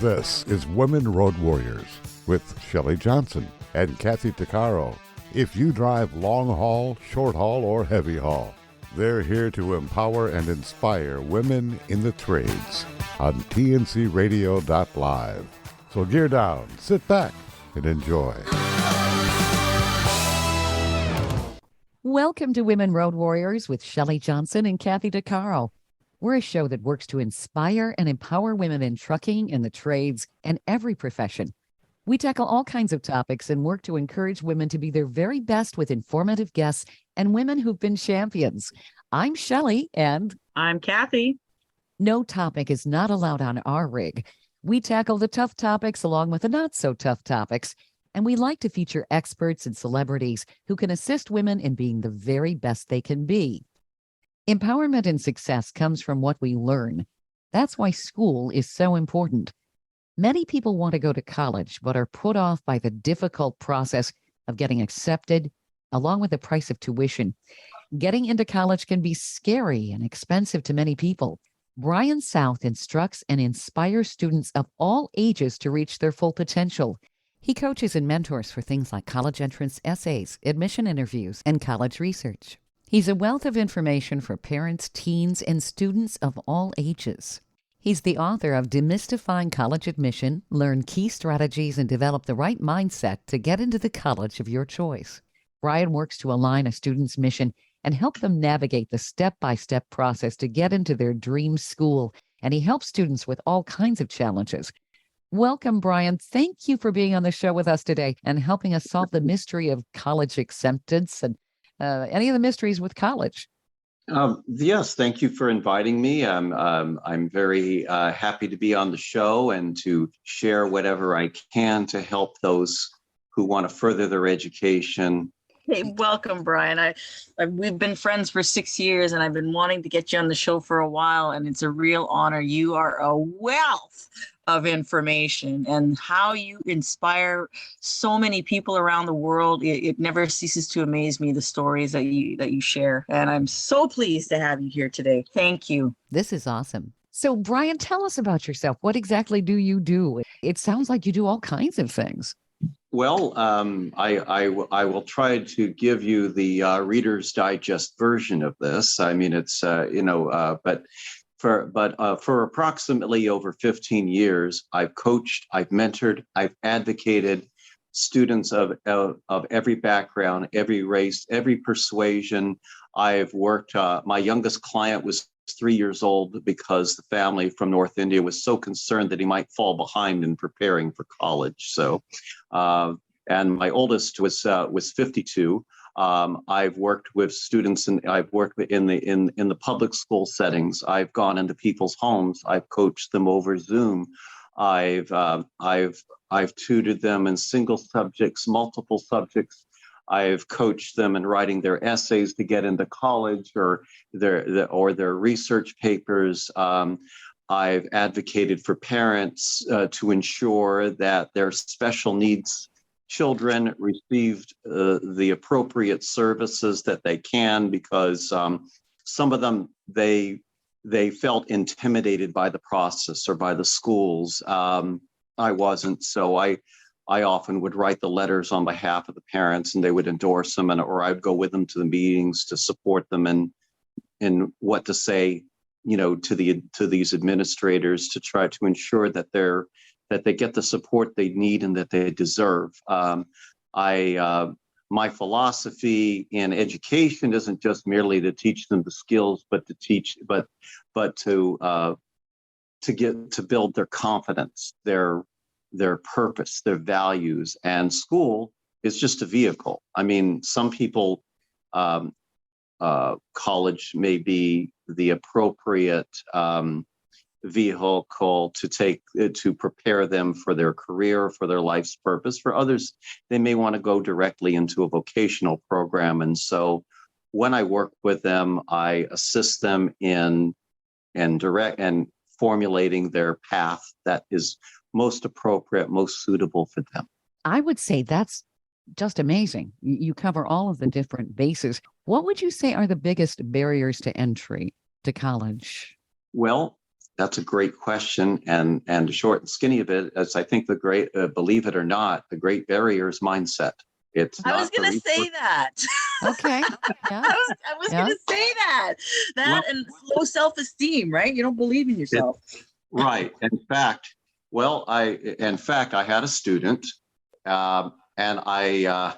This is Women Road Warriors with Shelley Johnson and Kathy Tuccaro. If you drive long haul, short haul, or heavy haul, they're here to empower and inspire women in the trades on tncradio.live. So gear down, sit back, and enjoy. Welcome to Women Road Warriors with Shelley Johnson and Kathy Tuccaro. We're a show that works to inspire and empower women in trucking, in the trades, and every profession. We tackle all kinds of topics and work to encourage women to be their very best with informative guests and women who've been champions. I'm Shelley, and I'm Kathy. No topic is not allowed on our rig. We tackle the tough topics along with the not-so-tough topics, and we like to feature experts and celebrities who can assist women in being the very best they can be. Empowerment and success comes from what we learn. That's why school is so important. Many people want to go to college, but are put off by the difficult process of getting accepted, along with the price of tuition. Getting into college can be scary and expensive to many people. Brian South instructs and inspires students of all ages to reach their full potential. He coaches and mentors for things like college entrance essays, admission interviews, and college research. He's a wealth of information for parents, teens, and students of all ages. He's the author of Demystifying College Admission, Learn Key Strategies and Develop the Right Mindset to Get into the College of Your Choice. Brian works to align a student's mission and help them navigate the step-by-step process to get into their dream school, and he helps students with all kinds of challenges. Welcome, Brian. Thank you for being on the show with us today and helping us solve the mystery of college acceptance and any of the mysteries with college. Yes, thank you for inviting me. I'm very happy to be on the show and to share whatever I can to help those who want to further their education. Hey, welcome, Brian. We've been friends for 6 years, and I've been wanting to get you on the show for a while, and it's a real honor. You are a wealth of information, and how you inspire so many people around the world. It never ceases to amaze me, the stories that you share, and I'm so pleased to have you here today. Thank you. This is awesome. So, Brian, tell us about yourself. What exactly do you do? It sounds like you do all kinds of things. Well, I will try to give you the Reader's Digest version of this. I mean, it's but for approximately over 15 years, I've coached, I've mentored, I've advocated students of every background, every race, every persuasion. I've worked. My youngest client was 3 years old because the family from North India was so concerned that he might fall behind in preparing for college. So, and my oldest was 52. I've worked with students and I've worked in the public school settings. I've gone into people's homes. I've coached them over Zoom. I've tutored them in single subjects, multiple subjects. I've coached them in writing their essays to get into college or their research papers. I've advocated for parents to ensure that their special needs children received the appropriate services that they can, because some of them, they felt intimidated by the process or by the schools. I wasn't, so I often would write the letters on behalf of the parents, and they would endorse them, or I'd go with them to the meetings to support them in what to say, to these administrators to try to ensure that they get the support they need and that they deserve. My philosophy in education isn't just merely to teach them the skills, but to build their confidence, their purpose, their values. And school is just a vehicle. I mean, some people, college may be the appropriate vehicle to prepare them for their career, for their life's purpose. For others, they may want to go directly into a vocational program. And so when I work with them, I assist them in formulating their path that is most appropriate, most suitable for them. I would say that's just amazing. You cover all of the different bases. What would you say are the biggest barriers to entry to college? Well, That's a great question, and the short and skinny of it is, I think the great, believe it or not, the great barrier is mindset. It's I was not the going to say resource. that. Okay. Yeah. I was Yeah. going to say that. Well, And low self-esteem, right? You don't believe in yourself. right. In fact, I had a student, and I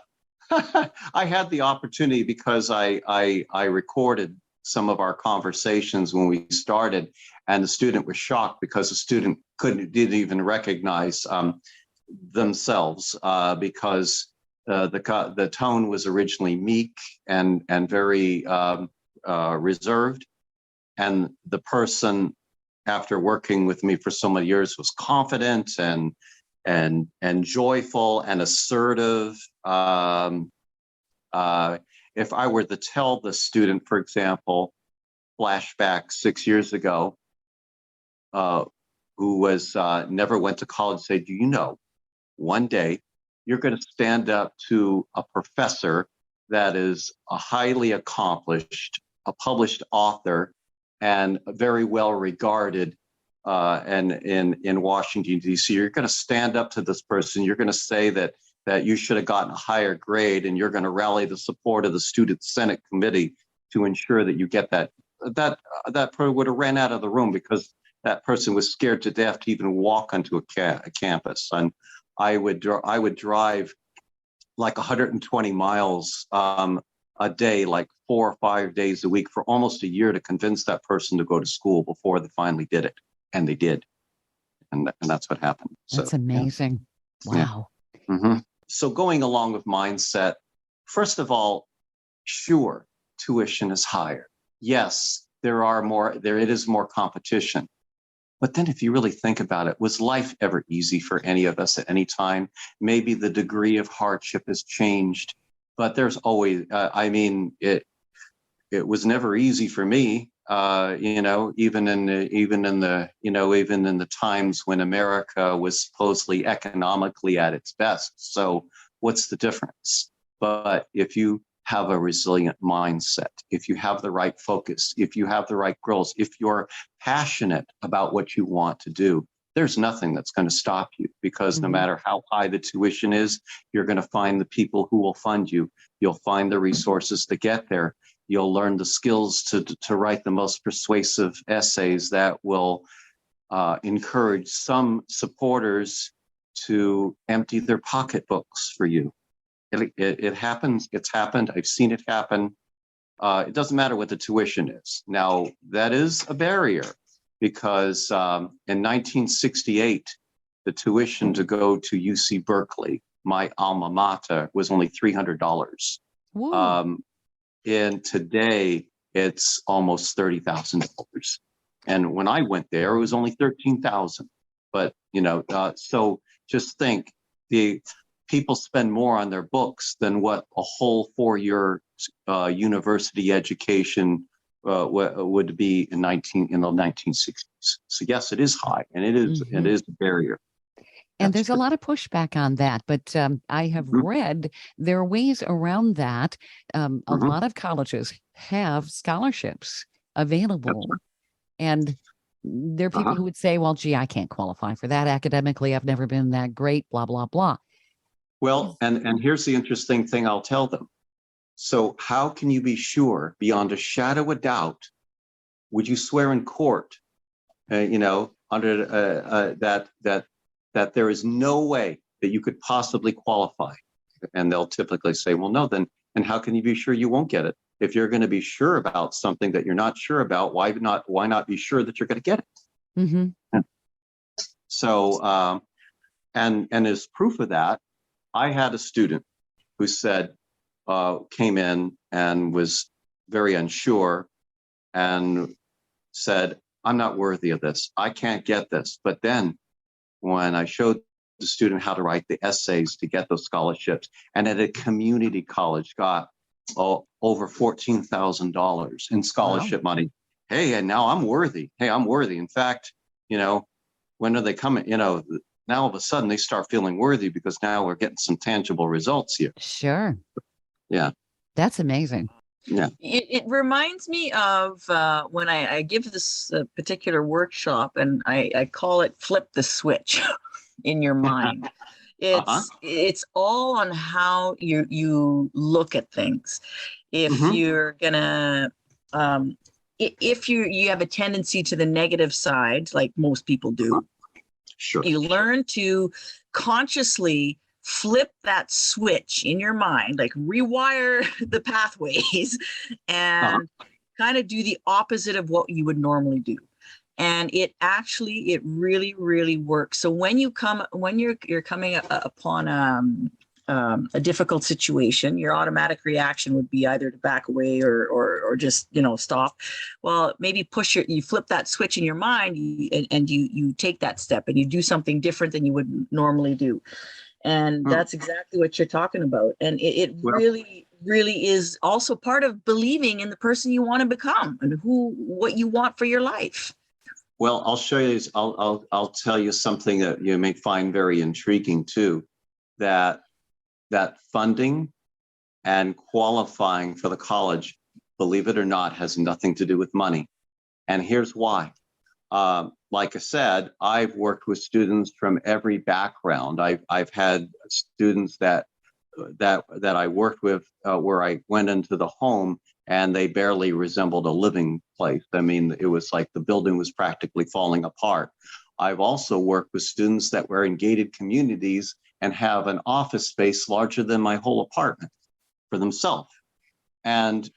I had the opportunity because I recorded some of our conversations when we started, and the student was shocked because the student didn't even recognize themselves, because the tone was originally meek and very reserved, and the person, after working with me for so many years, was confident and joyful and assertive. If I were to tell the student, for example, flashback 6 years ago, who was never went to college, say, do you know, one day you're going to stand up to a professor that is a highly accomplished, a published author, and very well regarded, and in Washington, D.C. You're going to stand up to this person. You're going to say that you should have gotten a higher grade, and you're going to rally the support of the student senate committee to ensure that you get that. That person would have ran out of the room because that person was scared to death to even walk onto a campus. And I would drive like 120 miles a day, like 4 or 5 days a week for almost a year to convince that person to go to school before they finally did it. And they did. And that's what happened. That's so, amazing. Yeah. Wow. Mm-hmm. So going along with mindset, first of all, sure, tuition is higher. Yes, it is more competition. But then if you really think about it, was life ever easy for any of us at any time? Maybe the degree of hardship has changed, but there's always, it was never easy for me, even in the times when America was supposedly economically at its best. So what's the difference? But if you have a resilient mindset, if you have the right focus, if you have the right goals, if you're passionate about what you want to do, there's nothing that's going to stop you, because no matter how high the tuition is, you're going to find the people who will fund you. You'll find the resources to get there. You'll learn the skills to write the most persuasive essays that will encourage some supporters to empty their pocketbooks for you. It happens. It's happened. I've seen it happen. It doesn't matter what the tuition is. Now, that is a barrier, because in 1968, the tuition to go to UC Berkeley, my alma mater, was only $300. And today, it's almost $30,000. And when I went there, it was only $13,000. But, so just think, the people spend more on their books than what a whole 4-year university education would be in the 1960s. So yes, it is high, and it is a barrier. And there's a lot of pushback on that, but I have read there are ways around that. A lot of colleges have scholarships available, and there are people who would say, well, gee, I can't qualify for that academically. I've never been that great, blah, blah, blah. Well, and here's the interesting thing I'll tell them. So how can you be sure, beyond a shadow of doubt, would you swear in court, under that there is no way that you could possibly qualify? And they'll typically say, well, no, then, and how can you be sure you won't get it? If you're going to be sure about something that you're not sure about, why not be sure that you're going to get it? So, and as proof of that, I had a student who came in and was very unsure and said, I'm not worthy of this. I can't get this. But then when I showed the student how to write the essays to get those scholarships, and at a community college got over $14,000 in scholarship money. Hey, and now I'm worthy. Hey, I'm worthy. In fact, when are they coming? Now all of a sudden they start feeling worthy because now we're getting some tangible results here. Sure. Yeah. That's amazing. Yeah. It reminds me of when I give this particular workshop, and I call it flip the switch in your mind. Uh-huh. It's all on how you look at things. If Hmm. you're gonna if you have a tendency to the negative side, like most people do, Sure. you learn to consciously flip that switch in your mind, like rewire the pathways Uh-huh. and kind of do the opposite of what you would normally do. And it really, really works. So when you're coming upon a difficult situation, your automatic reaction would be either to back away or just stop. Well, maybe you flip that switch in your mind, and you take that step and you do something different than you would normally do. And Hmm. that's exactly what you're talking about. And it Well, really, really is also part of believing in the person you want to become and what you want for your life. well, I'll show you. I'll tell you something that you may find very intriguing too. That funding and qualifying for the college, believe it or not, has nothing to do with money. And here's why. Like I said, I've worked with students from every background. I've had students that I worked with where I went into the home and they barely resembled a living place. I mean, it was like the building was practically falling apart. I've also worked with students that were in gated communities and have an office space larger than my whole apartment for themselves. And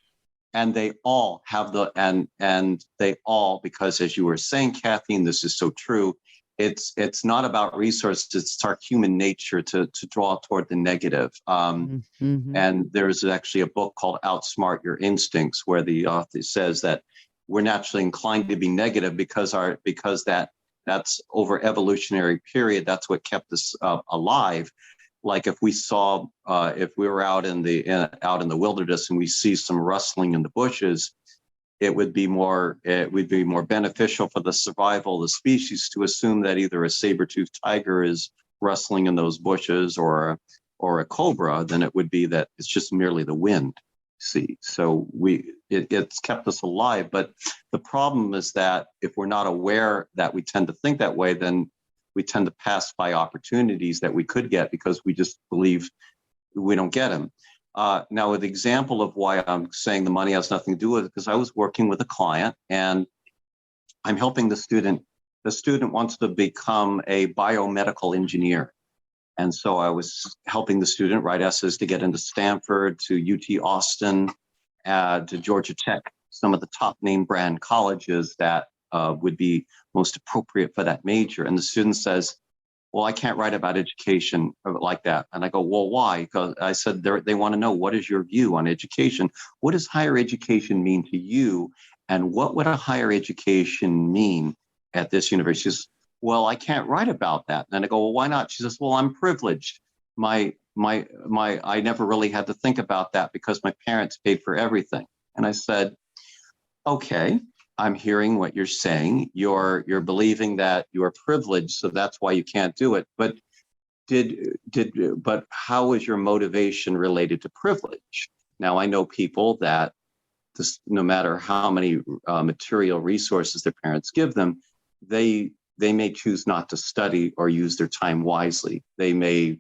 they all have and they all, because as you were saying, Kathy, and this is so true, it's not about resources, it's our human nature to draw toward the negative. Mm-hmm. And there's actually a book called Outsmart Your Instincts, where the author says that we're naturally inclined to be negative because that's over evolutionary period, that's what kept us alive. Like if we saw, if we were out in the wilderness and we see some rustling in the bushes, it would be more beneficial for the survival of the species to assume that either a saber-toothed tiger is rustling in those bushes or a cobra than it would be that it's just merely the wind. See, so it's kept us alive. But the problem is that if we're not aware that we tend to think that way, then we tend to pass by opportunities that we could get because we just believe we don't get them. Now, the example of why I'm saying the money has nothing to do with it, because I was working with a client and I'm helping the student. The student wants to become a biomedical engineer. And so I was helping the student write essays to get into Stanford, to UT Austin, to Georgia Tech, some of the top name brand colleges that would be most appropriate for that major. And the student says, well, I can't write about education like that. And I go, well, why? Because I said, they want to know, what is your view on education? What does higher education mean to you? And what would a higher education mean at this university? She says, well, I can't write about that. And I go, well, why not? She says, well, I'm privileged. I never really had to think about that because my parents paid for everything. And I said, okay, I'm hearing what you're saying. You're believing that you are privileged, so that's why you can't do it. But but how is your motivation related to privilege? Now, I know people that no matter how many material resources their parents give them, they may choose not to study or use their time wisely. They may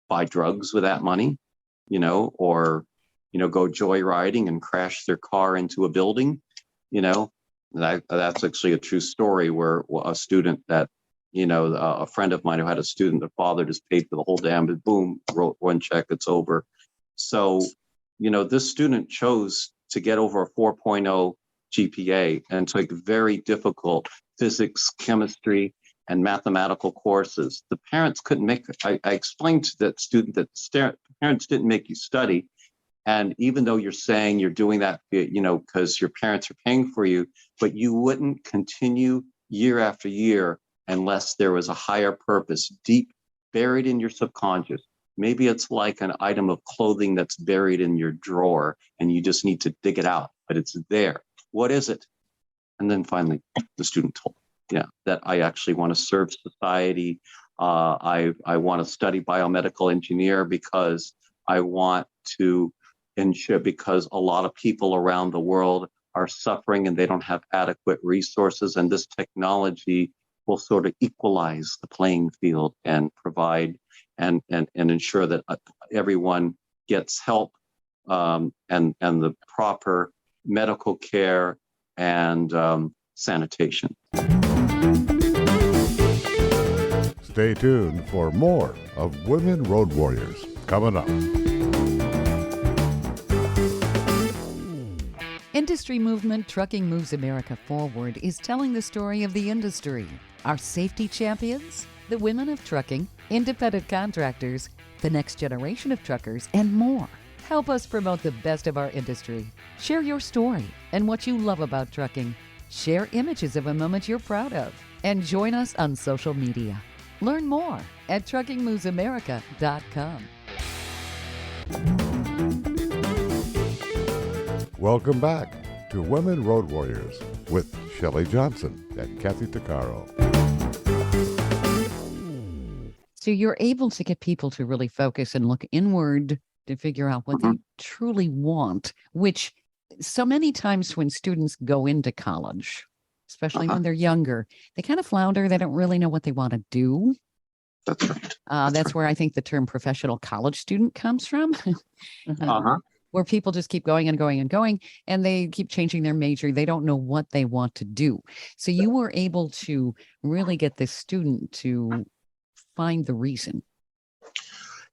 buy drugs with that money, or go joyriding and crash their car into a building. That's actually a true story where a student that, a friend of mine who had a student, the father just paid for the whole damn, boom, wrote one check, it's over. So, this student chose to get over a 4.0 GPA and took very difficult physics, chemistry, and mathematical courses. The parents couldn't make it. I explained to that student that parents didn't make you study. And even though you're saying you're doing that, because your parents are paying for you, but you wouldn't continue year after year unless there was a higher purpose deep buried in your subconscious. Maybe it's like an item of clothing that's buried in your drawer and you just need to dig it out, but it's there. What is it? And then finally, the student told, that I actually want to serve society. I want to study biomedical engineer because I want to ensure, because a lot of people around the world are suffering and they don't have adequate resources, and this technology will sort of equalize the playing field and provide and ensure that everyone gets help, and the proper medical care and sanitation. Stay tuned for more of Women Road Warriors coming up. Industry movement Trucking Moves America Forward is telling the story of the industry. Our safety champions, the women of trucking, independent contractors, the next generation of truckers, and more. Help us promote the best of our industry. Share your story and what you love about trucking. Share images of a moment you're proud of. And join us on social media. Learn more at truckingmovesamerica.com. Welcome back to Women Road Warriors with Shelley Johnson and Kathy Tuccaro. So you're able to get people to really focus and look inward to figure out what they truly want, which so many times when students go into college, especially when they're younger, they kind of flounder. They don't really know what they want to do. That's right. That's where I think the term professional college student comes from, where people just keep going and going and going, and they keep changing their major. They don't know what they want to do. So you were able to really get this student to find the reason.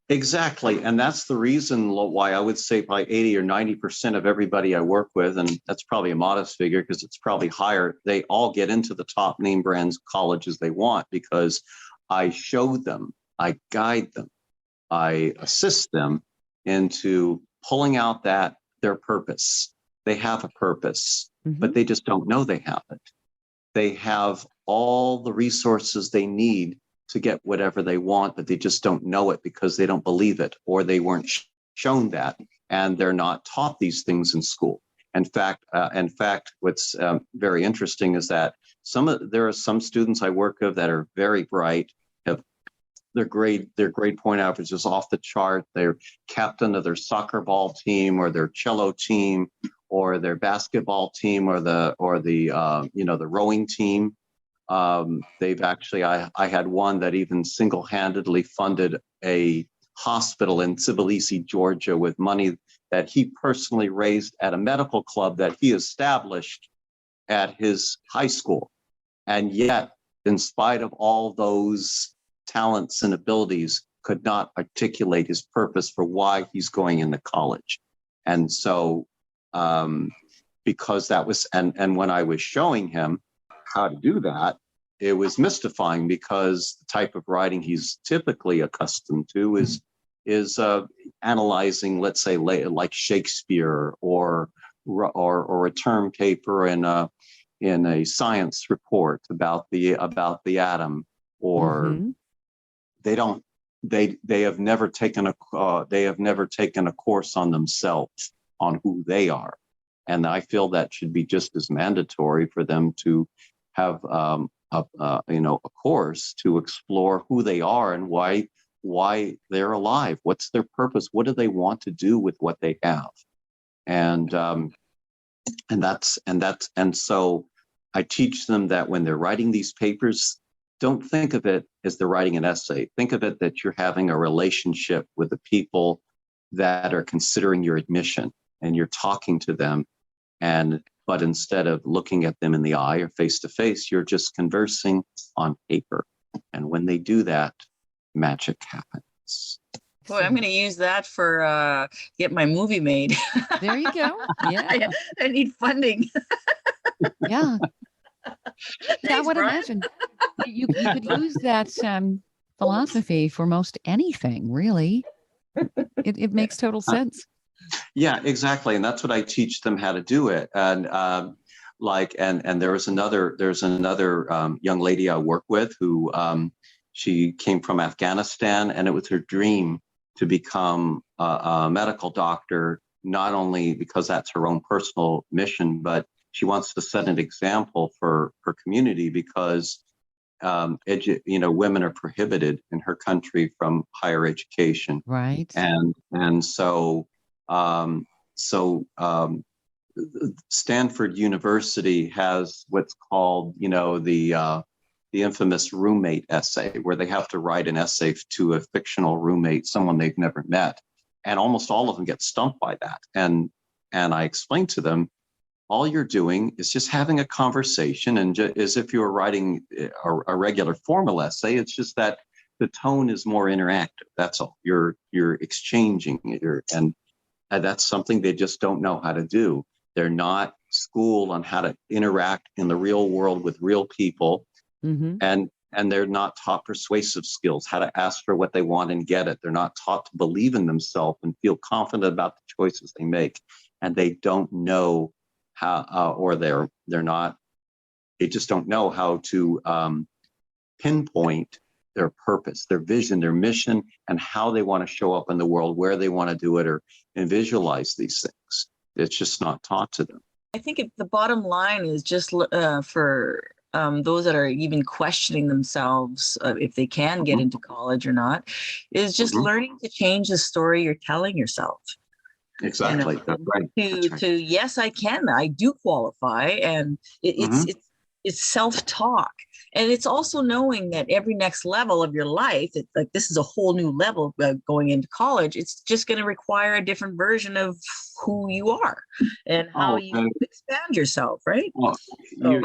Exactly. And that's the reason why I would say probably 80 or 90% of everybody I work with, and that's probably a modest figure because it's probably higher, they all get into the top name brands colleges they want, because I show them, I guide them, I assist them into pulling out that their purpose. They have a purpose, but they just don't know they have it. They have all the resources they need to get whatever they want, but they just don't know it because they don't believe it, or they weren't shown that, and they're not taught these things in school. In fact, what's very interesting is that there are some students I work with that are very bright, have their grade point average is off the chart. They're captain of their soccer ball team or their cello team or their basketball team or the rowing team. They've actually, I had one that even single-handedly funded a hospital in Tbilisi, Georgia, with money that he personally raised at a medical club that he established at his high school. And yet, in spite of all those talents and abilities, could not articulate his purpose for why he's going into college. And so, because that was, and when I was showing him how to do that, it was mystifying, because the type of writing he's typically accustomed to is analyzing, let's say, like Shakespeare or a term paper in a science report about the atom, or they have never taken a course on themselves, on who they are. And I feel that should be just as mandatory for them to have a course to explore who they are and why they're alive. What's their purpose? What do they want to do with what they have? And so I teach them that when they're writing these papers, don't think of it as they're writing an essay. Think of it that you're having a relationship with the people that are considering your admission, and you're talking to them, but instead of looking at them in the eye or face to face, you're just conversing on paper. And when they do that, magic happens. Boy, I'm going to use that for get my movie made. There you go. Yeah. I need funding. Yeah. Thanks, I would Brian. imagine you could use that philosophy for most anything, really. It makes total sense. Yeah, exactly. And that's what I teach them how to do it. And there's another young lady I work with who she came from Afghanistan, and it was her dream to become a medical doctor, not only because that's her own personal mission, but she wants to set an example for her community, because women are prohibited in her country from higher education. Right. And so So Stanford University has what's called, the infamous roommate essay, where they have to write an essay to a fictional roommate, someone they've never met, and almost all of them get stumped by that. And I explained to them, all you're doing is just having a conversation, and as if you were writing a regular formal essay. It's just that the tone is more interactive. That's all. You're exchanging, and that's something they just don't know how to do. They're not schooled on how to interact in the real world with real people, and they're not taught persuasive skills, how to ask for what they want and get it. They're not taught to believe in themselves and feel confident about the choices they make, and they don't know how, or they just don't know how to pinpoint their purpose, their vision, their mission, and how they want to show up in the world, where they want to do it, and visualize these things. It's just not taught to them. I think the bottom line is just for those that are even questioning themselves if they can get into college or not, is just learning to change the story you're telling yourself. Exactly. That's right. To yes, I can. I do qualify, and it's self-talk, and it's also knowing that every next level of your life, like this is a whole new level going into college. It's just going to require a different version of who you are and how you expand yourself, right? Well,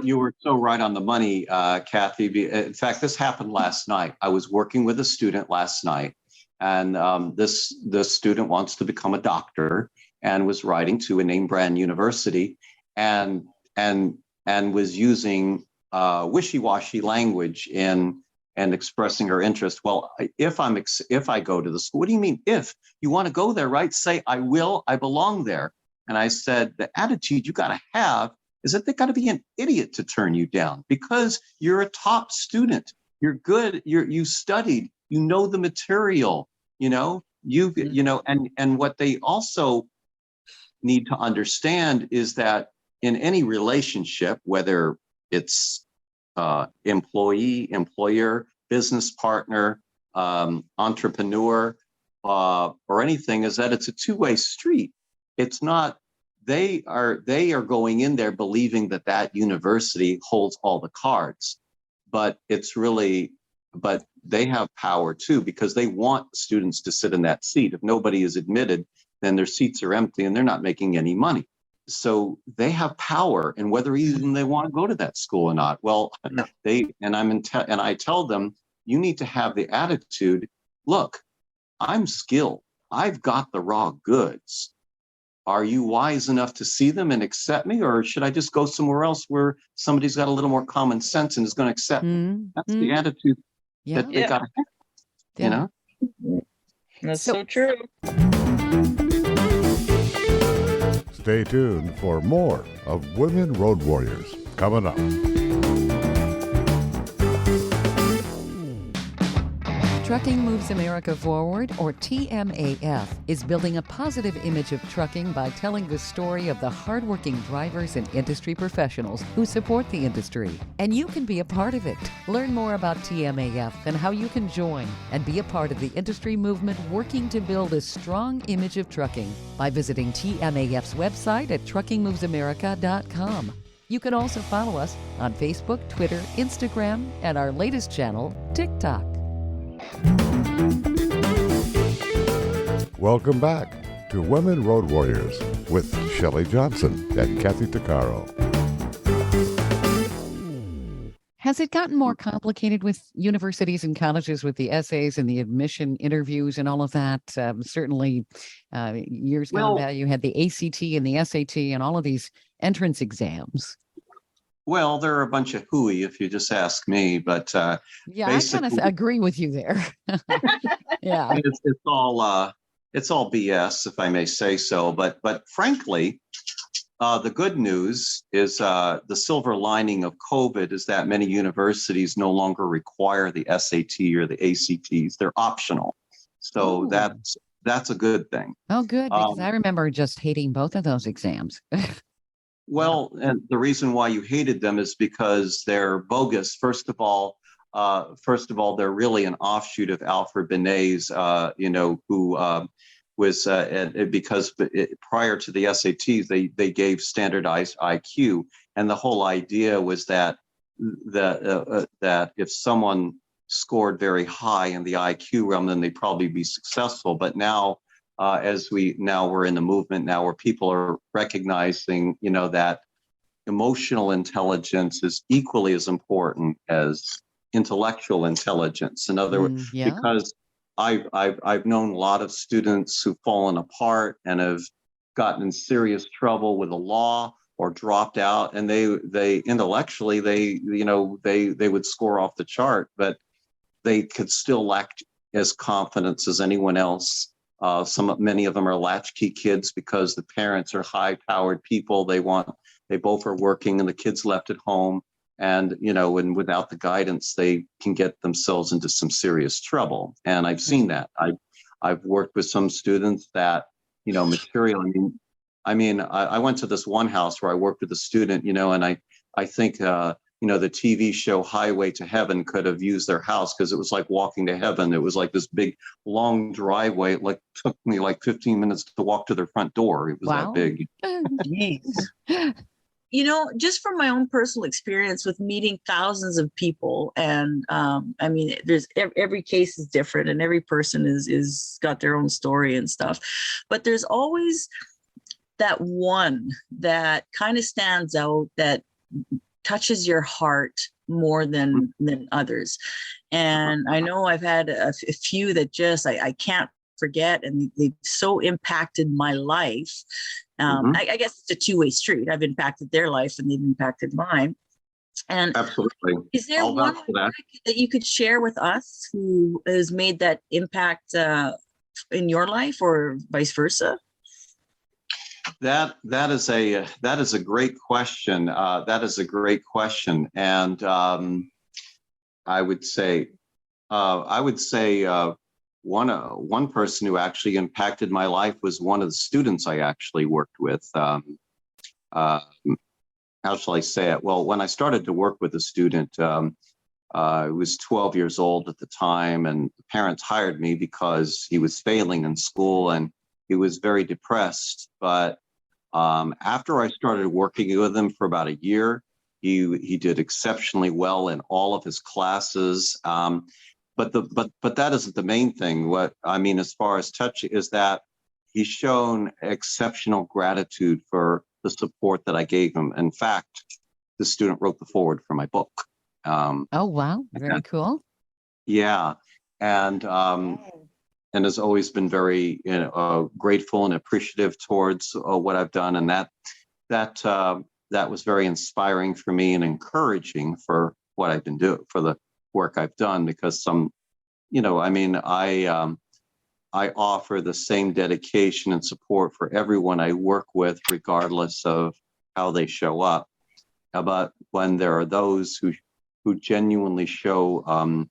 you were so right on the money, Kathy. In fact, this happened last night. I was working with a student last night. And this student wants to become a doctor, and was writing to a name brand university, and was using wishy-washy language and expressing her interest. Well, if I go to the school, what do you mean if? You want to go there, right? Say I will. I belong there. And I said, the attitude you got to have is that they got to be an idiot to turn you down, because you're a top student. You're good. You studied. You know the material, and what they also need to understand is that in any relationship, whether it's employee, employer, business partner, entrepreneur, or anything, is that it's a two-way street. It's not, they are going in there believing that university holds all the cards, but they have power too, because they want students to sit in that seat. If nobody is admitted, then their seats are empty and they're not making any money. So they have power, and whether even they want to go to that school or not. Well, I tell them, you need to have the attitude, look, I'm skilled. I've got the raw goods. Are you wise enough to see them and accept me, or should I just go somewhere else where somebody's got a little more common sense and is going to accept me? That's the attitude that they got to have, That's so true. Stay tuned for more of Women Road Warriors coming up. Trucking Moves America Forward, or TMAF, is building a positive image of trucking by telling the story of the hardworking drivers and industry professionals who support the industry. And you can be a part of it. Learn more about TMAF and how you can join and be a part of the industry movement working to build a strong image of trucking by visiting TMAF's website at truckingmovesamerica.com. You can also follow us on Facebook, Twitter, Instagram, and our latest channel, TikTok. Welcome back to Women Road Warriors with Shelley Johnson and Kathy Tuccaro. Has it gotten more complicated with universities and colleges with the essays and the admission interviews and all of that? Certainly, years gone by, you had the ACT and the SAT and all of these entrance exams. Well, they're a bunch of hooey, if you just ask me. But yeah, I kind of agree with you there. Yeah, it's all BS, if I may say so. But frankly, the good news is the silver lining of COVID is that many universities no longer require the SAT or the ACTs. They're optional. So that's a good thing. Oh, good, because I remember just hating both of those exams. Well, and the reason why you hated them is because they're bogus. First of all, they're really an offshoot of Alfred Benet's, who was because prior to the SATs, they gave standardized IQ, and the whole idea was that that if someone scored very high in the IQ realm, then they'd probably be successful. But now, we're in the movement now where people are recognizing, that emotional intelligence is equally as important as intellectual intelligence. In other words, Yeah. because I've known a lot of students who've fallen apart and have gotten in serious trouble with the law or dropped out, and they intellectually they would score off the chart, but they could still lack as confidence as anyone else. Many of them are latchkey kids because the parents are high-powered people. They both are working, and the kids left at home. And, and without the guidance, they can get themselves into some serious trouble. And I've seen that. I've worked with some students that, material. I went to this one house where I worked with a student, and I think, the TV show Highway to Heaven could have used their house because it was like walking to heaven. It was like this big, long driveway. It took me 15 minutes to walk to their front door. It was Wow. that big. Jeez. Just from my own personal experience with meeting thousands of people, and there's every case is different, and every person is got their own story and stuff, but there's always that one that kind of stands out that touches your heart more than others. And I know I've had a few that just I can't forget, and they've so impacted my life. I guess it's a two-way street. I've impacted their life and they've impacted mine. And absolutely, is there one that you could share with us who has made that impact in your life, or vice versa? That is a great question. That is a great question, and I would say one person who actually impacted my life was one of the students I actually worked with. How shall I say it? Well, when I started to work with a student, I was 12 years old at the time, and the parents hired me because he was failing in school and he was very depressed. But after I started working with him for about a year, he did exceptionally well in all of his classes. But that isn't the main thing. What I mean, as far as touch, is that he's shown exceptional gratitude for the support that I gave him. In fact, the student wrote the foreword for my book. Oh, wow. Very cool. Yeah. And has always been very grateful and appreciative towards what I've done. And that was very inspiring for me and encouraging for what I've been doing, for the work I've done, because I offer the same dedication and support for everyone I work with, regardless of how they show up. But when there are those who genuinely show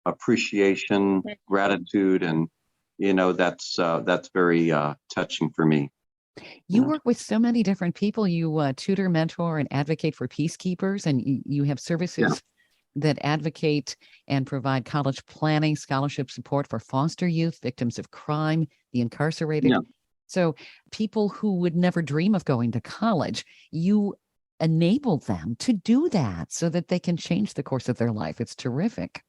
appreciation, gratitude, and that's very touching for me. You work with so many different people. You tutor, mentor, and advocate for peacekeepers, and you have services that advocate and provide college planning, scholarship support for foster youth, victims of crime, the incarcerated. Yeah. So people who would never dream of going to college, you enable them to do that so that they can change the course of their life. It's terrific.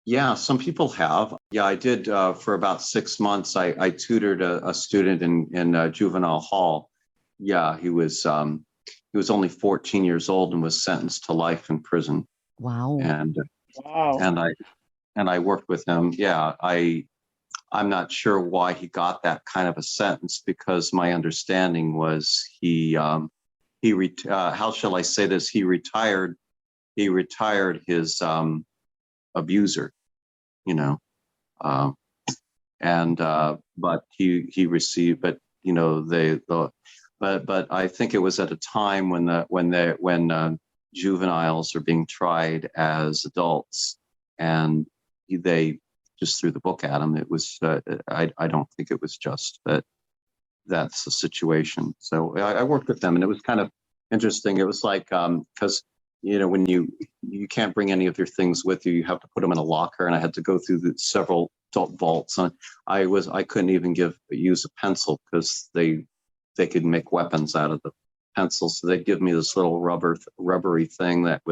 Yeah, some people have. Yeah, I did for about 6 months. I tutored a student in juvenile hall. Yeah, he was only 14 years old and was sentenced to life in prison. Wow. And I worked with him. Yeah, I'm not sure why he got that kind of a sentence, because my understanding was how shall I say this? He retired his abuser, but he received, but but I think it was at a time when juveniles are being tried as adults, and they just threw the book at him. It was I don't think it was just, but that's the situation. So I worked with them, and it was kind of interesting. It was like because when you can't bring any of your things with you, you have to put them in a locker, and I had to go through several vaults. And I couldn't even use a pencil because they could make weapons out of the pencil. So they'd give me this little rubbery thing that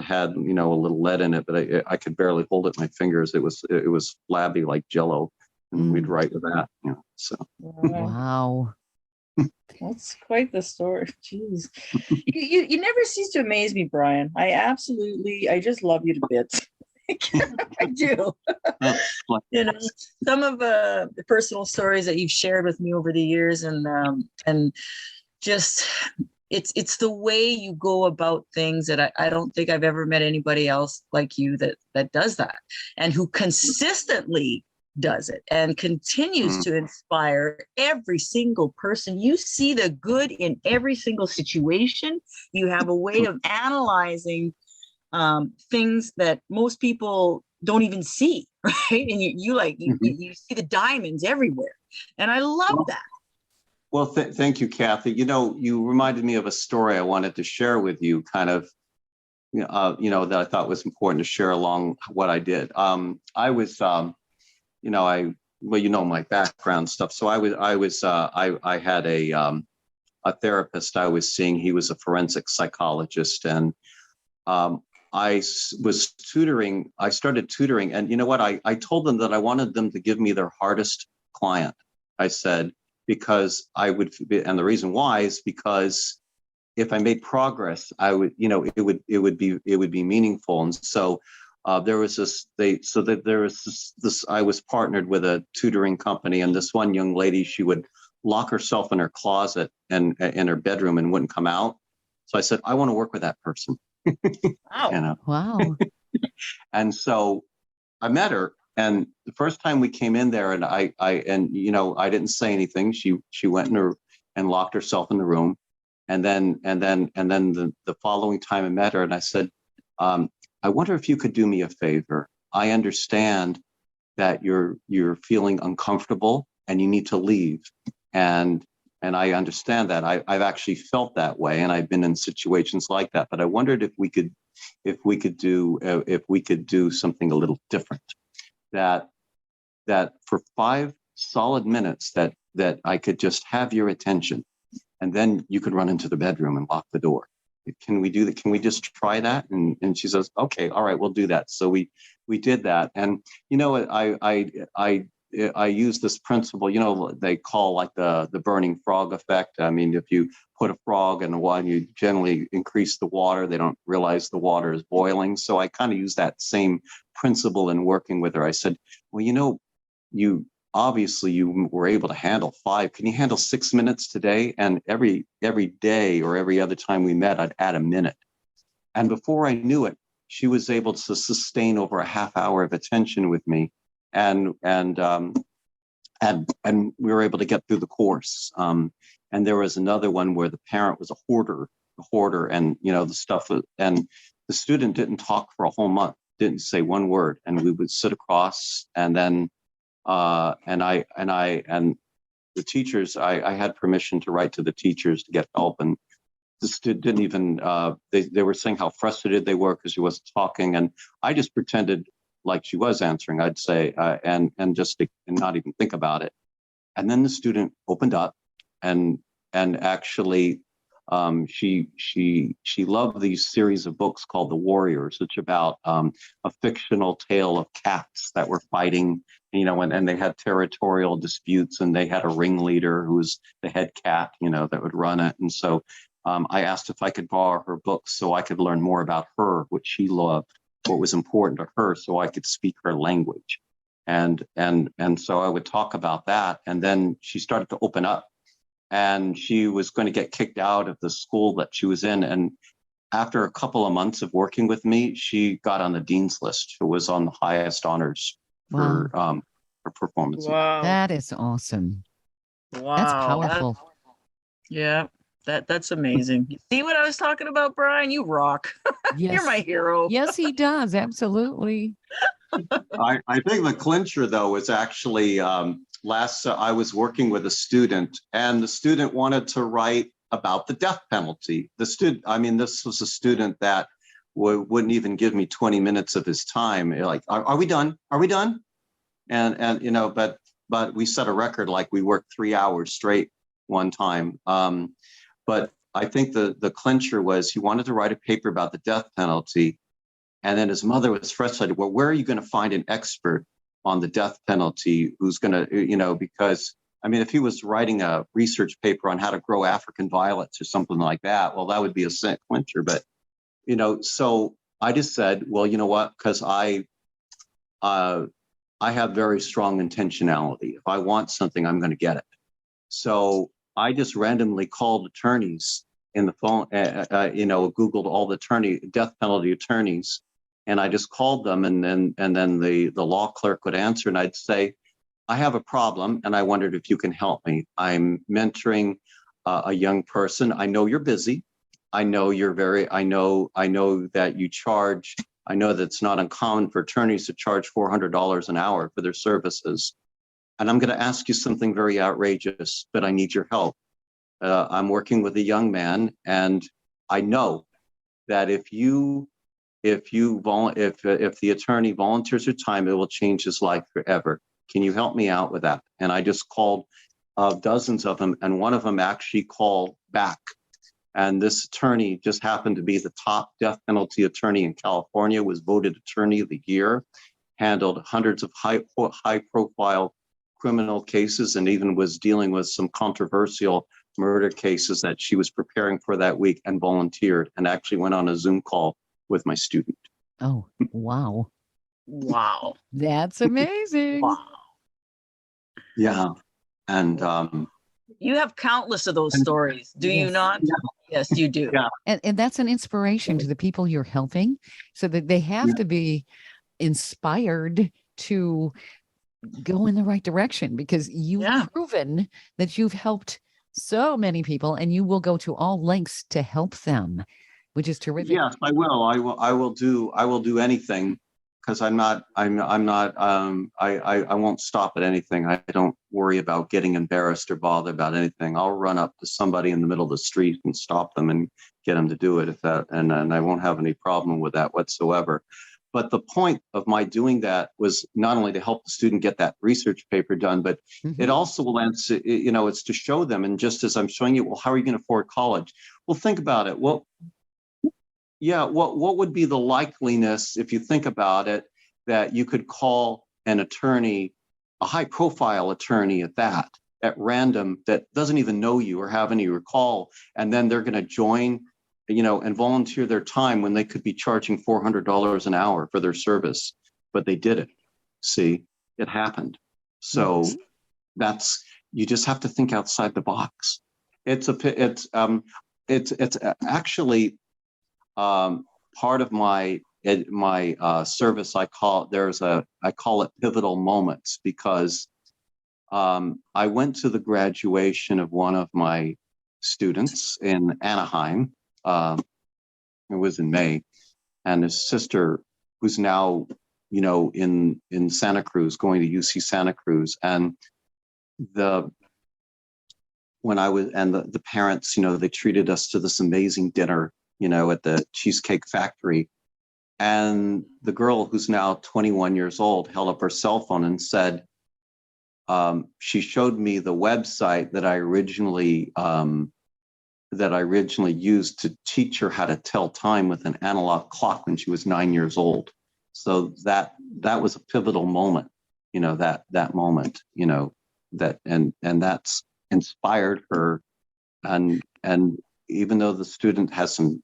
had, you know, a little lead in it, but I could barely hold it in my fingers. It was flabby like Jello, and we'd write with that. You know, so. Wow. That's quite the story. Jeez. You never cease to amaze me, Brian. I just love you to bits. I do. You know, some of the personal stories that you've shared with me over the years, and just it's the way you go about things that I don't think I've ever met anybody else like you that does that, and who consistently does it and continues to inspire every single person. You see the good in every single situation. You have a way of analyzing things that most people don't even see, right? And you see the diamonds everywhere, and I love that. Well, thank you, Kathy. You know, you reminded me of a story I wanted to share with you, kind of, you know, that I thought was important to share along what I did. I was, you know, well, you know, my background stuff. So I had a therapist I was seeing. He was a forensic psychologist, and I was tutoring. I started tutoring, and you know what? I told them that I wanted them to give me their hardest client. I said, because I would, and the reason why is because if I made progress, I would, you know, it would be meaningful. And so there was this. I was partnered with a tutoring company, and this one young lady, she would lock herself in her closet and in her bedroom and wouldn't come out. So I said, I want to work with that person. Wow. You know? Wow. And so I met her, and the first time we came in there, and I you know, I didn't say anything. She went in her and locked herself in the room, and then the following time I met her, and I said, I wonder if you could do me a favor. I understand that you're feeling uncomfortable and you need to leave, and I understand that. I've actually felt that way, and I've been in situations like that. But I wondered if we could do something a little different. That for 5 solid minutes that I could just have your attention, and then you could run into the bedroom and lock the door. Can we do that? Can we just try that? And she says, okay, all right, we'll do that. So we did that. And you know, I use this principle, you know, they call like the burning frog effect. I mean, if you put a frog in the water, you generally increase the water. They don't realize the water is boiling. So I kind of use that same principle in working with her. I said, well, you know, you were able to handle 5. Can you handle 6 minutes today? And every day or every other time we met, I'd add a minute. And before I knew it, she was able to sustain over a half hour of attention with me. And we were able to get through the course. And there was another one where the parent was a hoarder, and you know, the stuff, and the student didn't talk for a whole month, didn't say one word, and we would sit across, and then and the teachers, I had permission to write to the teachers to get help, and the student didn't even they were saying how frustrated they were because she wasn't talking, and I just pretended like she was answering. I'd say and not even think about it. And then the student opened up, and actually she loved these series of books called The Warriors. It's about a fictional tale of cats that were fighting, you know, and they had territorial disputes, and they had a ringleader who was the head cat, you know, that would run it. And so I asked if I could borrow her books so I could learn more about her, what she loved, what was important to her, so I could speak her language. And so I would talk about that. And then she started to open up, and she was going to get kicked out of the school that she was in. And after a couple of months of working with me, she got on the dean's list, who was on the highest honors for her performance. Wow. That is awesome. Wow. That's powerful. Yeah. That's amazing. You see what I was talking about, Brian? You rock. Yes. You're my hero. Yes, he does. Absolutely. I think the clincher, though, was actually I was working with a student, and the student wanted to write about the death penalty. This was a student that wouldn't even give me 20 minutes of his time. Like, are we done? Are we done? and but we set a record, like we worked 3 hours straight one time. But I think the clincher was he wanted to write a paper about the death penalty, and then his mother was frustrated. Well, where are you going to find an expert on the death penalty who's going to, because I mean, if he was writing a research paper on how to grow African violets or something like that, well, that would be a clincher. But, so I just said, well, you know what? Because I have very strong intentionality. If I want something, I'm going to get it. So I just randomly called attorneys in the phone, Googled all the death penalty attorneys, and I just called them, and then the law clerk would answer, and I'd say, I have a problem, and I wondered if you can help me. I'm mentoring a young person. I know you're busy. I know that you charge. I know that it's not uncommon for attorneys to charge $400 an hour for their services. And I'm going to ask you something very outrageous, but I need your help. I'm working with a young man, and I know that if the attorney volunteers her time, it will change his life forever. Can you help me out with that? And I just called dozens of them, and one of them actually called back. And this attorney just happened to be the top death penalty attorney in California, was voted Attorney of the Year, handled hundreds of high-profile criminal cases, and even was dealing with some controversial murder cases that she was preparing for that week, and volunteered and actually went on a Zoom call with my student. Oh, wow. Wow. That's amazing. Wow. Yeah. And you have countless of those stories, do you not? Yeah. Yes, you do. Yeah. And that's an inspiration to the people you're helping, so that they have to be inspired to go in the right direction, because you've proven that you've helped so many people, and you will go to all lengths to help them, which is terrific. Yes, I will. I will do anything, because I won't stop at anything. I don't worry about getting embarrassed or bothered about anything. I'll run up to somebody in the middle of the street and stop them and get them to do it, and I won't have any problem with that whatsoever. But the point of my doing that was not only to help the student get that research paper done, but it also will answer, it's to show them. And just as I'm showing you, well, how are you going to afford college? Well, think about it. Well, yeah, what would be the likeliness, if you think about it, that you could call an attorney, a high-profile attorney at random, that doesn't even know you or have any recall, and then they're going to join, and volunteer their time when they could be charging $400 an hour for their service, but they did it. See, it happened. So you just have to think outside the box. It's actually part of my service. I call it pivotal moments, because I went to the graduation of one of my students in Anaheim. It was in May, and his sister, who's now, in Santa Cruz, going to UC Santa Cruz, and the parents, they treated us to this amazing dinner, at the Cheesecake Factory. And the girl, who's now 21 years old, held up her cell phone and said, she showed me the website that I originally used to teach her how to tell time with an analog clock when she was 9 years old. So that was a pivotal moment, that moment, and that's inspired her. And even though the student has some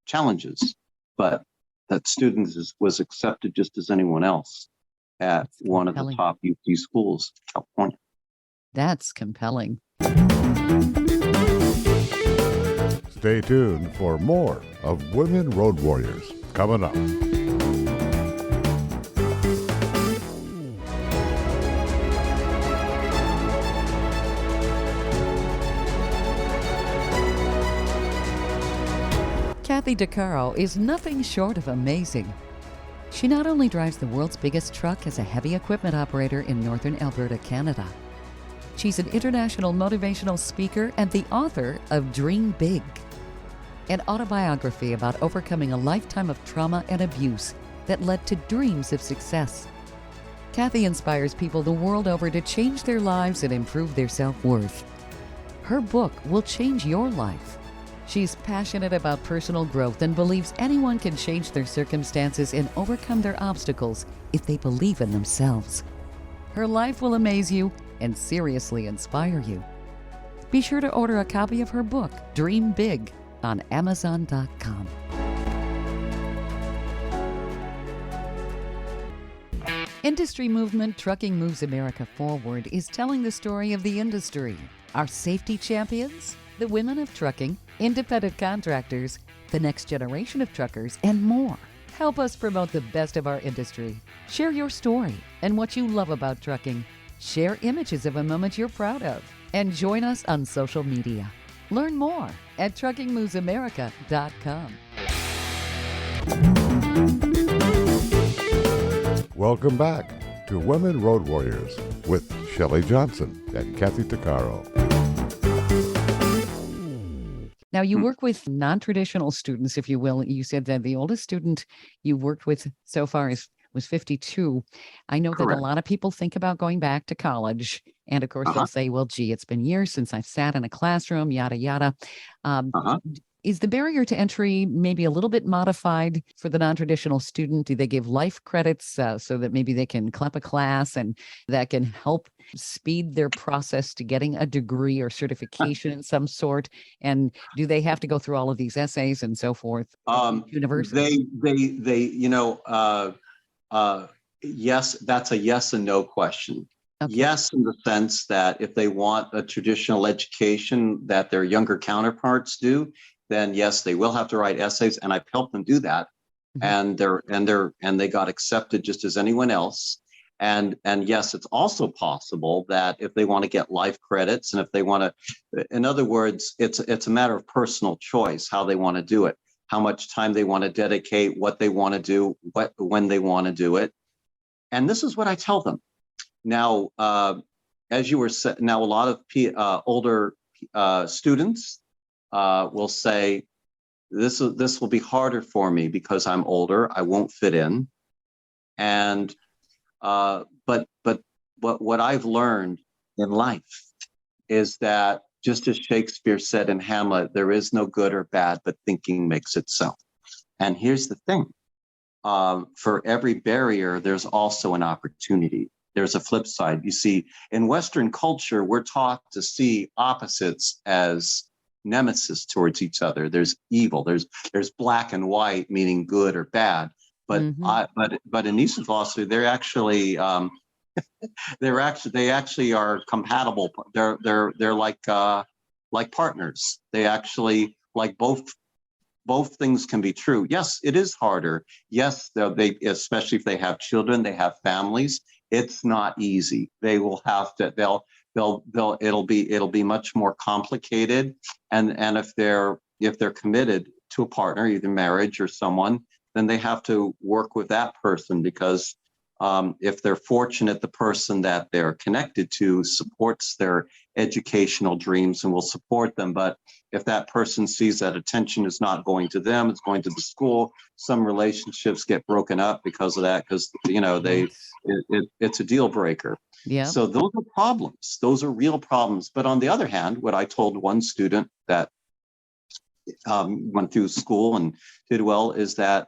challenges, but that student was accepted just as anyone else at one of the top UT schools in California. That's compelling. Stay tuned for more of Women Road Warriors coming up. Kathy Tuccaro is nothing short of amazing. She not only drives the world's biggest truck as a heavy equipment operator in northern Alberta, Canada. She's an international motivational speaker and the author of Dream Big, an autobiography about overcoming a lifetime of trauma and abuse that led to dreams of success. Kathy inspires people the world over to change their lives and improve their self-worth. Her book will change your life. She's passionate about personal growth and believes anyone can change their circumstances and overcome their obstacles if they believe in themselves. Her life will amaze you and seriously inspire you. Be sure to order a copy of her book, Dream Big, on Amazon.com. Industry movement Trucking Moves America Forward is telling the story of the industry. Our safety champions, the women of trucking, independent contractors, the next generation of truckers, and more. Help us promote the best of our industry. Share your story and what you love about trucking. Share images of a moment you're proud of. And join us on social media. Learn more at truckingmovesamerica.com. Welcome back to Women Road Warriors with Shelley Johnson and Kathy Tuccaro. Now, you work with non-traditional students, if you will. You said that the oldest student you worked with so far was 52. I know that a Correct. lot of people think about going back to college. And of course, Uh-huh. they'll say, well, gee, it's been years since I've sat in a classroom, yada, yada. Uh-huh. Is the barrier to entry maybe a little bit modified for the non-traditional student? Do they give life credits so that maybe they can clamp a class and that can help speed their process to getting a degree or certification in some sort? And do they have to go through all of these essays and so forth? University? Yes, that's a yes and no question. Okay. Yes, in the sense that if they want a traditional education that their younger counterparts do, then yes, they will have to write essays, and I've helped them do that. Mhm. And they got accepted just as anyone else. And yes, it's also possible that if they want to get life credits, and if they want to, in other words, it's a matter of personal choice how they want to do it, how much time they want to dedicate, what they want to do, when they want to do it. And this is what I tell them. Now, as you were saying, now a lot of older students will say, this will be harder for me because I'm older. I won't fit in. And but what I've learned in life is that, just as Shakespeare said in Hamlet, there is no good or bad, but thinking makes it so. And here's the thing: for every barrier, there's also an opportunity. There's a flip side. You see, in Western culture, we're taught to see opposites as nemesis towards each other. There's evil. There's black and white, meaning good or bad. But but in Eastern philosophy, they're actually they actually are compatible. They're like partners. They actually, like, both things can be true. Yes, it is harder. Yes, they, especially if they have children, they have families. It's not easy. They will have to. It'll be much more complicated. And if they're committed to a partner, either marriage or someone, then they have to work with that person, because if they're fortunate, the person that they're connected to supports their educational dreams and will support them. But if that person sees that attention is not going to them, it's going to the school, some relationships get broken up because of that, because it's a deal breaker. Yeah. So those are problems. Those are real problems. But on the other hand, what I told one student that went through school and did well is that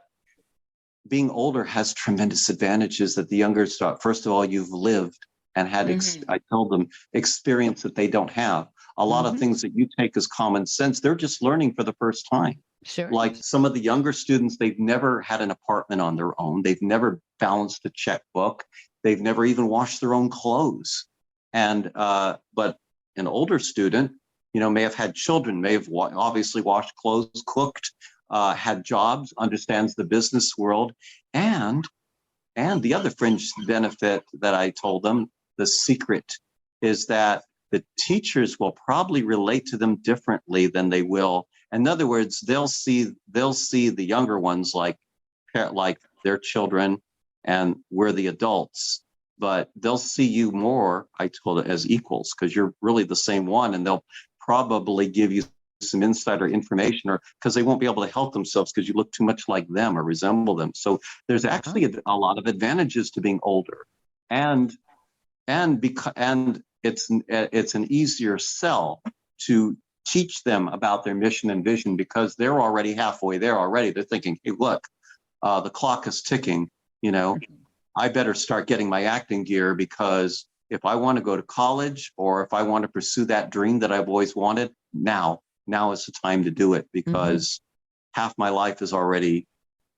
being older has tremendous advantages that the younger start. First of all, you've lived and had, I told them, experience that they don't have. A lot of things that you take as common sense, they're just learning for the first time. Sure. Like some of the younger students, they've never had an apartment on their own. They've never balanced a checkbook. They've never even washed their own clothes. And but an older student, may have had children, may have obviously washed clothes, cooked, had jobs, understands the business world. And the other fringe benefit that I told them, the secret, is that the teachers will probably relate to them differently than they will. In other words, they'll see the younger ones like their children, and we're the adults. But they'll see you more, I told it, as equals, because you're really the same one, and they'll probably give you some insider information, or because they won't be able to help themselves because you look too much like them or resemble them. So there's actually a lot of advantages to being older. and it's an easier sell to teach them about their mission and vision, because they're already halfway there already. They're thinking, hey, look, the clock is ticking, I better start getting my acting gear, because if I want to go to college, or if I want to pursue that dream that I've always wanted, now is the time to do it, because half my life is already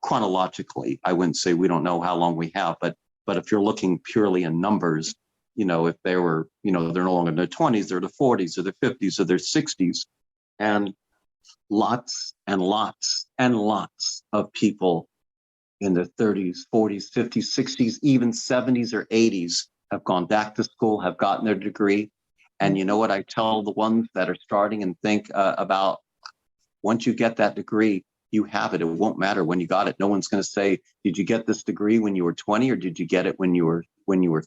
chronologically. I wouldn't say we don't know how long we have, but if you're looking purely in numbers, if they were, they're no longer in their 20s, they're the 40s or their 50s or their 60s, and lots and lots and lots of people in their 30s, 40s, 50s, 60s, even 70s or 80s have gone back to school, have gotten their degree. And you know what I tell the ones that are starting and think about, once you get that degree, you have it. It won't matter when you got it. No one's going to say, did you get this degree when you were 20, or did you get it when you were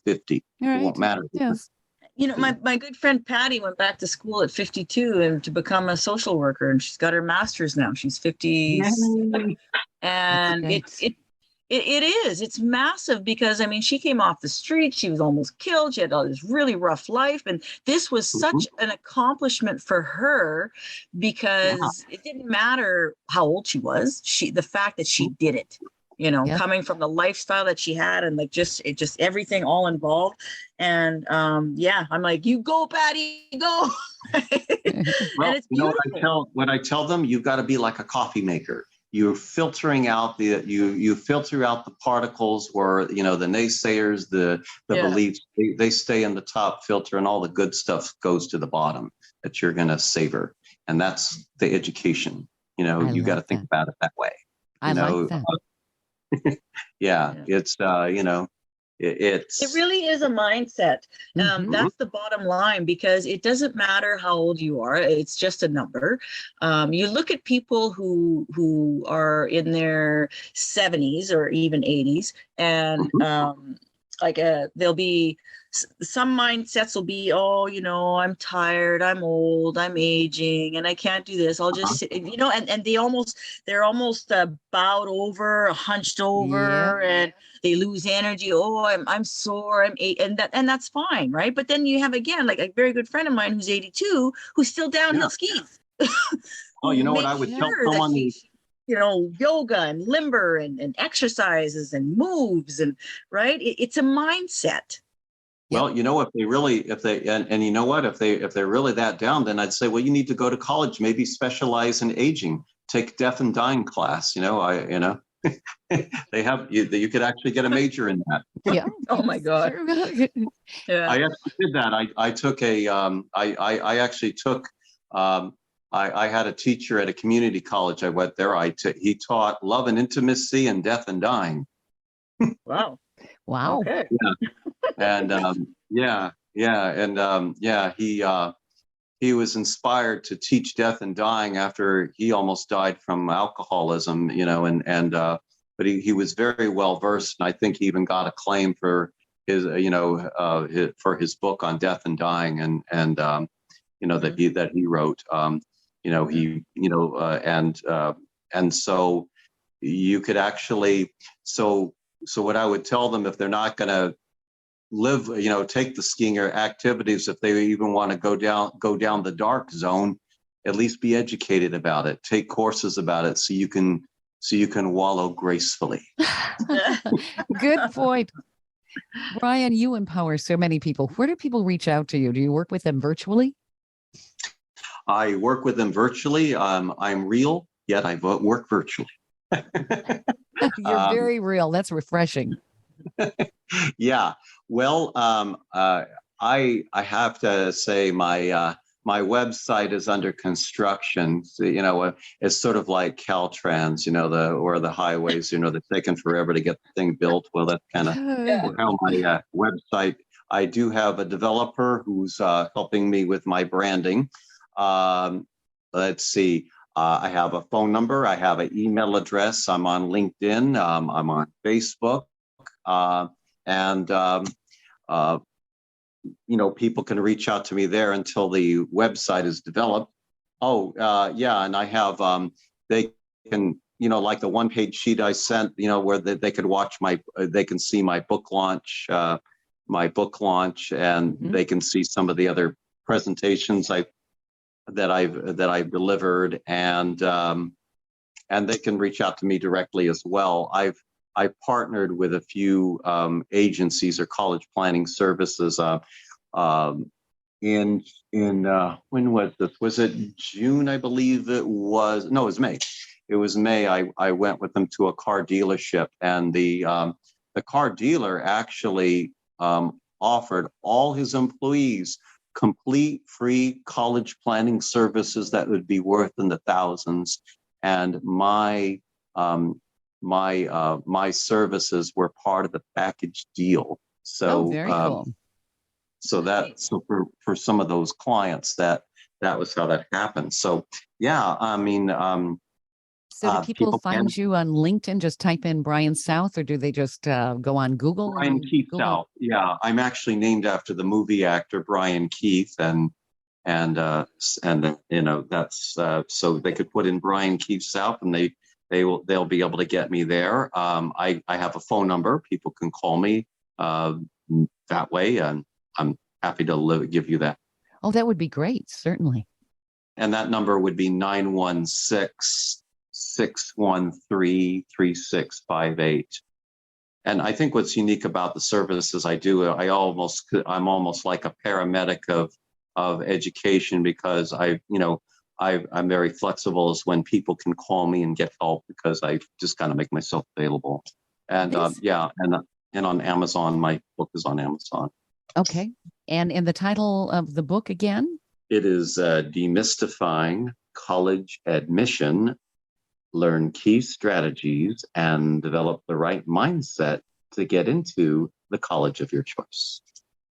50? Right. It won't matter. Yes. My good friend Patty went back to school at 52 and to become a social worker, and she's got her master's now. She's 50, and it's massive, because it's massive, massive, she came off the street. She was almost killed. She had all this really rough life, and this was such an accomplishment for her, because it didn't matter how old she was. The fact that she did it, coming from the lifestyle that she had, and just everything all involved. And I'm like, you go, Patty, go. Well, and it's beautiful. What I tell them, you've got to be like a coffee maker. You're filtering out you filter out the particles, where the naysayers, the beliefs, they stay in the top filter, and all the good stuff goes to the bottom that you're going to savor. And that's the education. You got to think about it that way. I like that. It's it really is a mindset. That's the bottom line, because it doesn't matter how old you are. It's just a number. You look at people who are in their 70s or even 80s, and they'll be, some mindsets will be, I'm tired, I'm old, I'm aging, and I can't do this. I'll just sit, and they're almost bowed over, hunched over, and they lose energy. Oh, I'm sore, and that's fine, right? But then you have, again, like a very good friend of mine who's 82, who's still downhill skis. Oh, you know what I would tell someone? Yoga and limber and exercises and moves, and right. It's a mindset. Well, if they really, if they're really that down, then I'd say, well, you need to go to college, maybe specialize in aging, take death and dying class. They have, you could actually get a major in that. Yeah. Oh my God. Yeah. I actually did that. I took I actually took, I had a teacher at a community college. I went there. He taught love and intimacy and death and dying. Wow. Wow. Okay. And he was inspired to teach death and dying after he almost died from alcoholism, but he was very well versed, and I think he even got acclaim for his for his book on death and dying, that he wrote. And so you could actually, so what I would tell them, if they're not going to live, take the skiing or activities, if they even want to go down the dark zone, at least be educated about it, take courses about it, so you can wallow gracefully. Good point. Brian, you empower so many people. Where do people reach out to you? Do you work with them virtually? I work with them virtually. I'm real, yet I work virtually. You're very real. That's refreshing. Yeah. Well, I have to say my website is under construction. So, it's sort of like Caltrans, or the highways, they're taking forever to get the thing built. Well, that's kind of how my website. I do have a developer who's helping me with my branding. Let's see. I have a phone number. I have an email address. I'm on LinkedIn. I'm on Facebook. People can reach out to me there until the website is developed. And I have, they can, like the one-page sheet I sent, where they could watch they can see my book launch, my book launch, and they can see some of the other presentations that I've delivered, and they can reach out to me directly as well. I've partnered with a few agencies or college planning services. In when was this? Was it June? I believe it was. No, it was May. It was May. I went with them to a car dealership, and the car dealer actually offered all his employees complete free college planning services that would be worth in the thousands, and my services were part of the package deal. So very cool. So for some of those clients, that was how that happened. So yeah, I mean, so do people find you on LinkedIn? Just type in Brian South, or do they just go on Google? Brian Keith South. Yeah, I'm actually named after the movie actor Brian Keith, and you know, that's so they could put in Brian Keith South, and they'll be able to get me there. I have a phone number. People can call me that way, and I'm happy to give you that. Oh, that would be great, certainly. And that number would be 916-613-3658. And I think what's unique about the services I do, I'm almost like a paramedic of education, because I'm very flexible as when people can call me and get help, because I just kind of make myself available. And and on Amazon, my book is on Amazon. Okay. And the title of the book again? It is Demystifying College Admission, Learn Key Strategies, and Develop the Right Mindset to Get into the College of Your Choice.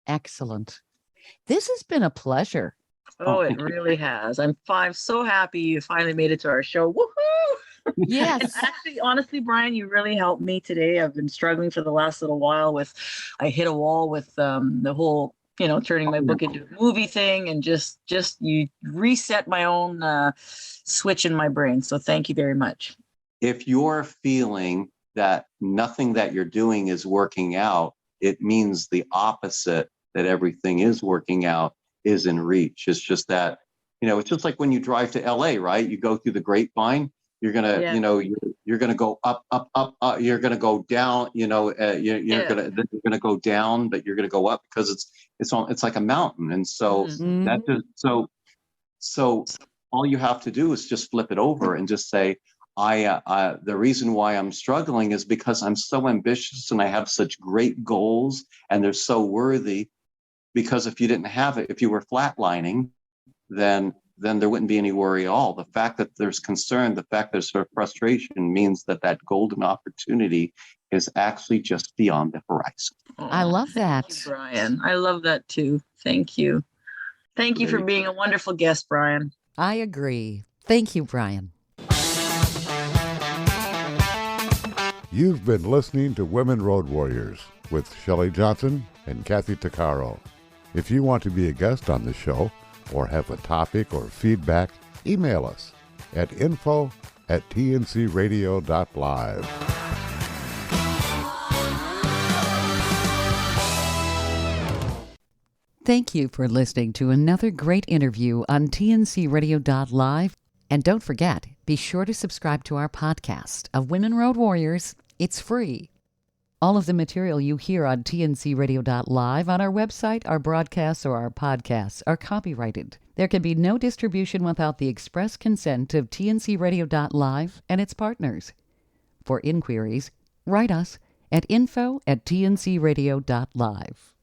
Excellent. This has been a pleasure. Oh, it really has. I'm so happy you finally made it to our show. Woohoo! Yes. And actually, honestly, Brian, you really helped me today. I've been struggling for the last little while I hit a wall with the whole, turning my book into a movie thing, and just you reset my own switch in my brain. So thank you very much. If you're feeling that nothing that you're doing is working out, it means the opposite, that everything is working out, is in reach. It's just that, it's just like when you drive to LA, right? You go through the grapevine. You're gonna, you're gonna go up, up, up. You're gonna go down. You're gonna go down, but you're gonna go up, because it's like a mountain. And so so all you have to do is just flip it over and just say, the reason why I'm struggling is because I'm so ambitious and I have such great goals and they're so worthy. Because if you didn't have it, if you were flatlining, then there wouldn't be any worry at all. The fact that there's concern, the fact there's sort of frustration, means that golden opportunity is actually just beyond the horizon. I love that. Thank you, Brian. I love that too. Thank you. Thank you for being a wonderful guest, Brian. I agree. Thank you, Brian. You've been listening to Women Road Warriors with Shelley Johnson and Kathy Tuccaro. If you want to be a guest on the show, or have a topic or feedback, email us at info@tncradio.live. Thank you for listening to another great interview on tncradio.live. And don't forget, be sure to subscribe to our podcast of Women Road Warriors. It's free. All of the material you hear on tncradio.live, on our website, our broadcasts, or our podcasts are copyrighted. There can be no distribution without the express consent of tncradio.live and its partners. For inquiries, write us at info@tncradio.live.